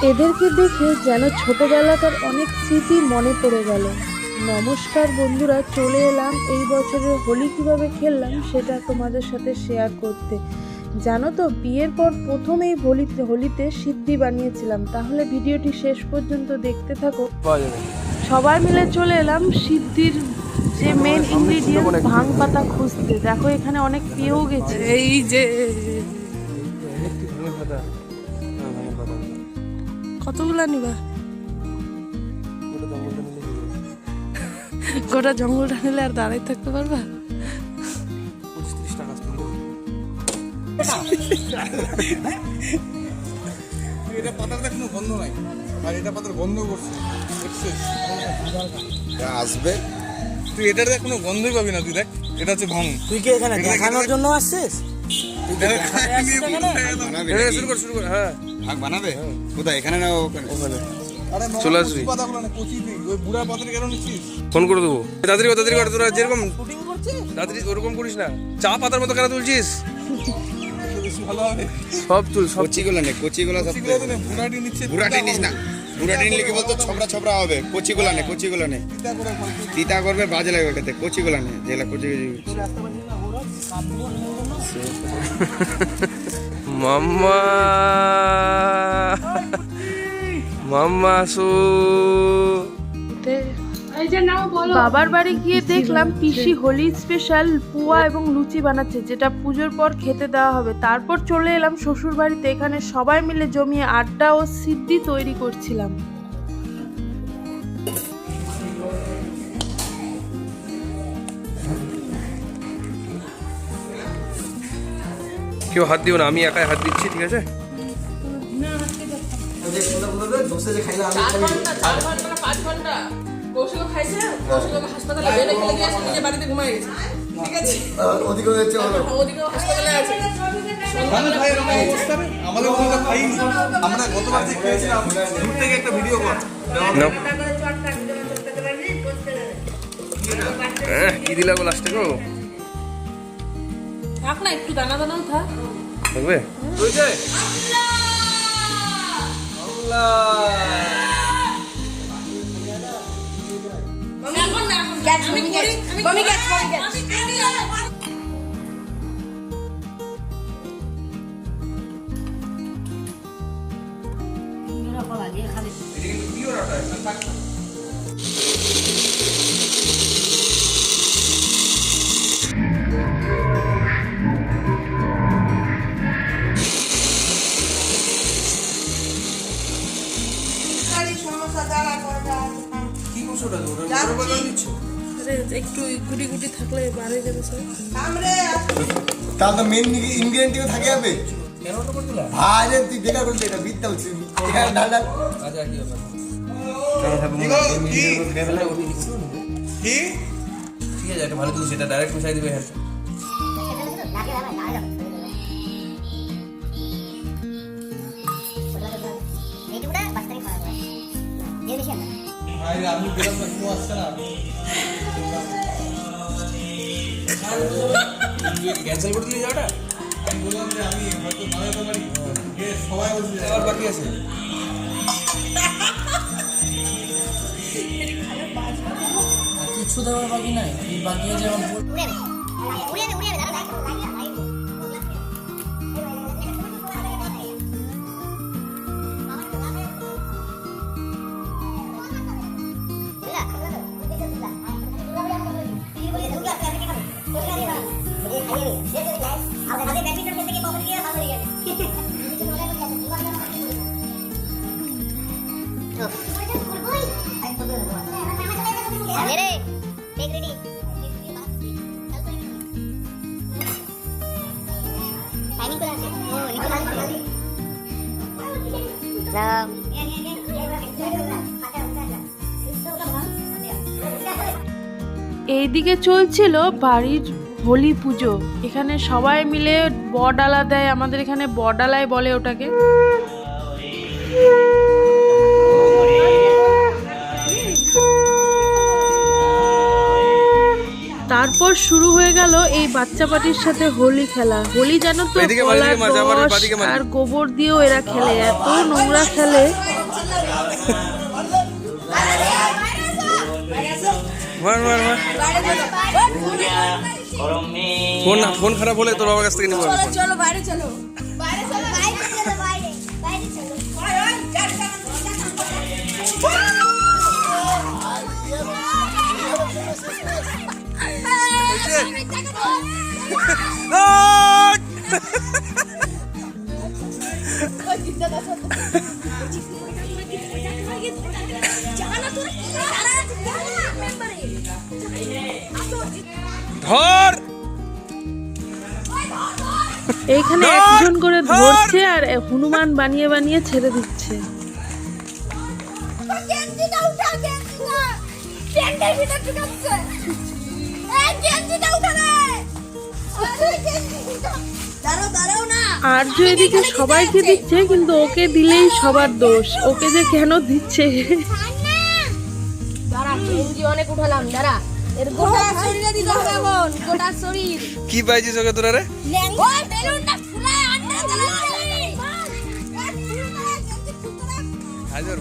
এদেরকে দেখে যেন ছোটবেলাকার অনেক স্মৃতি মনে পড়ে গেল। নমস্কার বন্ধুরা, চলে এলাম এই বছরের হোলি কিভাবে খেললাম সেটা তোমাদের সাথে শেয়ার করতে। জানো তো, বিয়ের পর প্রথম এই হোলিতে সিদ্ধি বানিয়েছিলাম। তাহলে ভিডিওটি শেষ পর্যন্ত দেখতে থাকো। সবাই মিলে চলে এলাম সিদ্ধির যে মেন ইনগ্রিডিয়েন্ট ভাং পাতা খুঁজতে। দেখো এখানে অনেক পেয়েও গেছে। এই যে কতগুলা নিবা? গোটা জঙ্গলটা নিলে আর দাঁড়াই থাকতে পারবা? এটা পাতাটা কোনো গন্ধ নাই, আর এটা পাতার গন্ধ করছে আসবে। তুই এটার দেখ, কোনো গন্ধই পাবি না। তুই দেখ, এটা হচ্ছে ভাঙ। তুই কি এখানে দেখানোর জন্য আসছিস? শুরু কর। হ্যাঁ, ভাগ বানাবে কোথায়? এখানে না ওখানে? চলে আসবি। বুড়া পাতার কেন নিচ্ছিস? ফোন করে দেবো। তাড়াতাড়ি কর, তোরা যেরকম তাড়াতাড়ি ওরকম করিস না। চা পাতার মতো কেন তুলছিস? সব তুল, কচিগুলো নে, কচিগুলো সব বুড়াটি নিস না। বুড়াটি নিলে কি বলতো ছবড়া হবে। কচিগুলো নে, তিতা করবে, বাজে লাগবে খেতে। কচিগুলো নে, যেগুলা কচি মাম্মা আসো। বাবার বাড়ি গিয়ে দেখলাম পিসি হোলি স্পেশাল পুয়া এবং লুচি বানাচ্ছে, যেটা পুজোর পর খেতে দেওয়া হবে। তারপর চলে এলাম শ্বশুর বাড়িতে। এখানে সবাই মিলে জমিয়ে আড্ডা ও সিদ্ধি তৈরি করছিলাম। কেউ হাত দিও না, আমি একাই হাত দিচ্ছি, ঠিক আছে? আমরা গতবার যে খেয়েছিলাম দূর থেকে একটা ভিডিও কর। কি দিলা গো লাস্টে গো? থাক না, একটু দানা দানাও থাক। দেখবে? একটু গুটি গুটি থাকলে বাড়ে যাবে স্যার। তাহলে তো মেন ইনগ্রেডিয়েন্ট থাকে হবে। ভাই রে, তুই দেখা করলি এটা বিদ্যা হচ্ছে। ঠিক আছে, একটা ভালো জিনিস, এটা ডাইরেক্ট মিশাই দিবে। হ্যাঁ, আমি গেলাম না, কেউ আসছে না। ক্যান্সেল করে দিলি যাওয়াটা? আমি বললাম যে আমি হয়তো না যেতে পারি। সবাই বলছে আর বাকি আছে। কিছু দেওয়ার বাকি নাই, বাকি আছে এখন। এইদিকে চলছিল বাড়ির হোলি পুজো। এখানে সবাই মিলে বড়ডালা দেয়, আমাদের এখানে বড়ডালাই বলে ওটাকে। তারপর শুরু হয়ে গেল এই বাচ্চা পাটির সাথে হোলি খেলা। হোলি জানো তো এদিকে মার, কলার এদিকে মার, যাবার রস বাদিকে মার। আর গোবর দিয়েও এরা খেলে, এত নোংরা খেলে। মার মার মার। ফোন খারাপ হলে তোর বাবার কাছ থেকে নিবো আমি ফোন। চলো বাইরে চলো বাইরে চলো বাইরে চলো বাইরে বাইরে চলো ধর এইখানে একজন করে ধরছে আর হনুমান বানিয়ে বানিয়ে ছেড়ে দিচ্ছে। গেঞ্জিটা উঠা গেঞ্জিটা প্যান্টের ভিতর ঢুকাচ্ছে এই গেঞ্জিটা উঠা রে ওই গেঞ্জিটা দাঁড়াও দাঁড়াও না আর্য এদিকে সবাইকে দিচ্ছে, কিন্তু ওকে দিলেই সবার দোষ। ওকে যে কেন দিচ্ছে দাঁড়া গেঞ্জি অনেক উঠালাম দাঁড়া এর গোটা শরীরে দিতে হবে এখন গোটা শরীর কি পাইছিস ওকে তোরা রে? লেঙ্গো বেলুনটা ফুলায় আন্ডা জ্বালাচ্ছে হাজার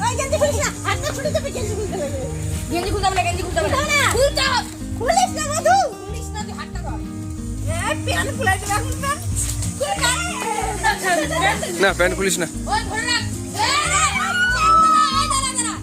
ওই গেঞ্জি খুলিস না হাতটা ছুটে যাবে গেঞ্জি খুলতে হবে গেঞ্জি খুলতে হবে গেঞ্জি খুলতে হবে না খুলতে হবে খুলিস না মধু খুলিস না তুই হাতটা ধর এই প্যান খুলাই দিবি এখন প্যান না প্যান্ট খুলিস না। ওই ধরে রাখ এই দাঁড়া দাঁড়া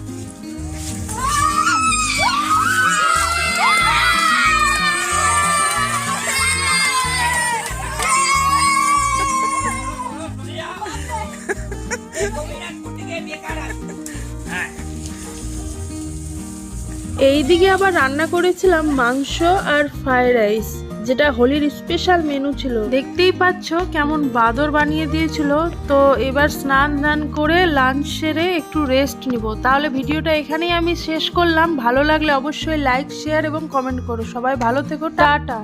এইদিকে আবার রান্না করেছিলাম মাংস আর ফ্রাইড রাইস, যেটা হোলির স্পেশাল মেনু ছিল। দেখতেই পাচ্ছ কেমন বাদর বানিয়ে দিয়েছিল। তো এবার স্নান দান করে লাঞ্চ সেরে একটু রেস্ট নিব। তাহলে ভিডিওটা এখানেই আমি শেষ করলাম। ভালো লাগলে অবশ্যই লাইক, শেয়ার এবং কমেন্ট করো। সবাই ভালো থেকো, টাটা।